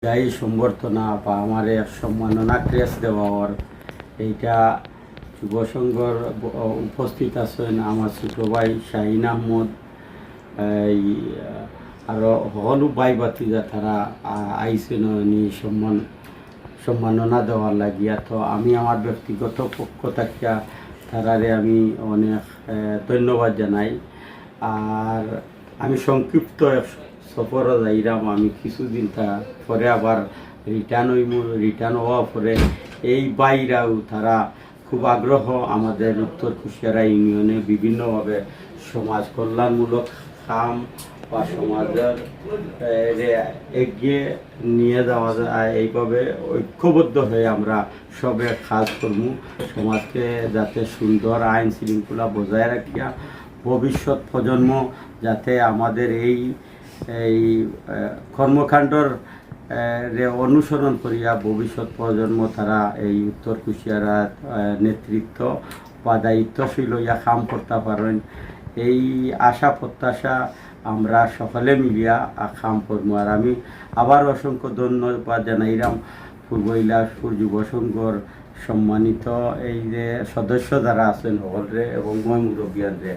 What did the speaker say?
যাই সম্বর্ধনা বা আমার এক সম্মাননা ক্রেস দেওয়ার এইটা যুব সংঘর উপস্থিত আছেন আমার ছোট ভাই শাহিন আহমদ, এই আরও সকলো বাই বাতিজা তারা আইসেন নি সম্মাননা দেওয়ার লাগিয়া। তো আমি আমার ব্যক্তিগত পক্ষ থাকিয়া তারারে আমি অনেক ধন্যবাদ জানাই। আর আমি সংক্ষিপ্ত সফরও যাইরাম, আমি কিছুদিন পরে আবার রিটার্ন হওয়া পরে এই বাইরাও তারা খুব আগ্রহ আমাদের উত্তর কুশিয়ারা ইউনিয়নে বিভিন্নভাবে সমাজ কল্যাণমূলক কাম বা সমাজের এগিয়ে নিয়ে যাওয়া যায়। এইভাবে ঐক্যবদ্ধ হয়ে আমরা সবে কাজ করব, সমাজকে যাতে সুন্দর আইন শৃঙ্খলা বজায় রাখিয়া ভবিষ্যৎ প্রজন্ম যাতে আমাদের এই কর্মকাণ্ডর অনুসরণ করিয়া ভবিষ্যৎ প্রজন্ম তারা এই উত্তর কুশিয়ারা নেতৃত্ব বা দায়িত্বশীল হইয়া কাম করতে পারেন, এই আশা প্রত্যাশা আমরা সকলে মিলিয়া কাম করবো। আর আমি আবার অসংখ্য ধন্যবাদ জানাইলাম পূর্ব ইলাসপুর যুব সংঘর সম্মানিত এই যে সদস্য যারা আছেন সকলরে এবং মই মুরব্বিয়ানরে।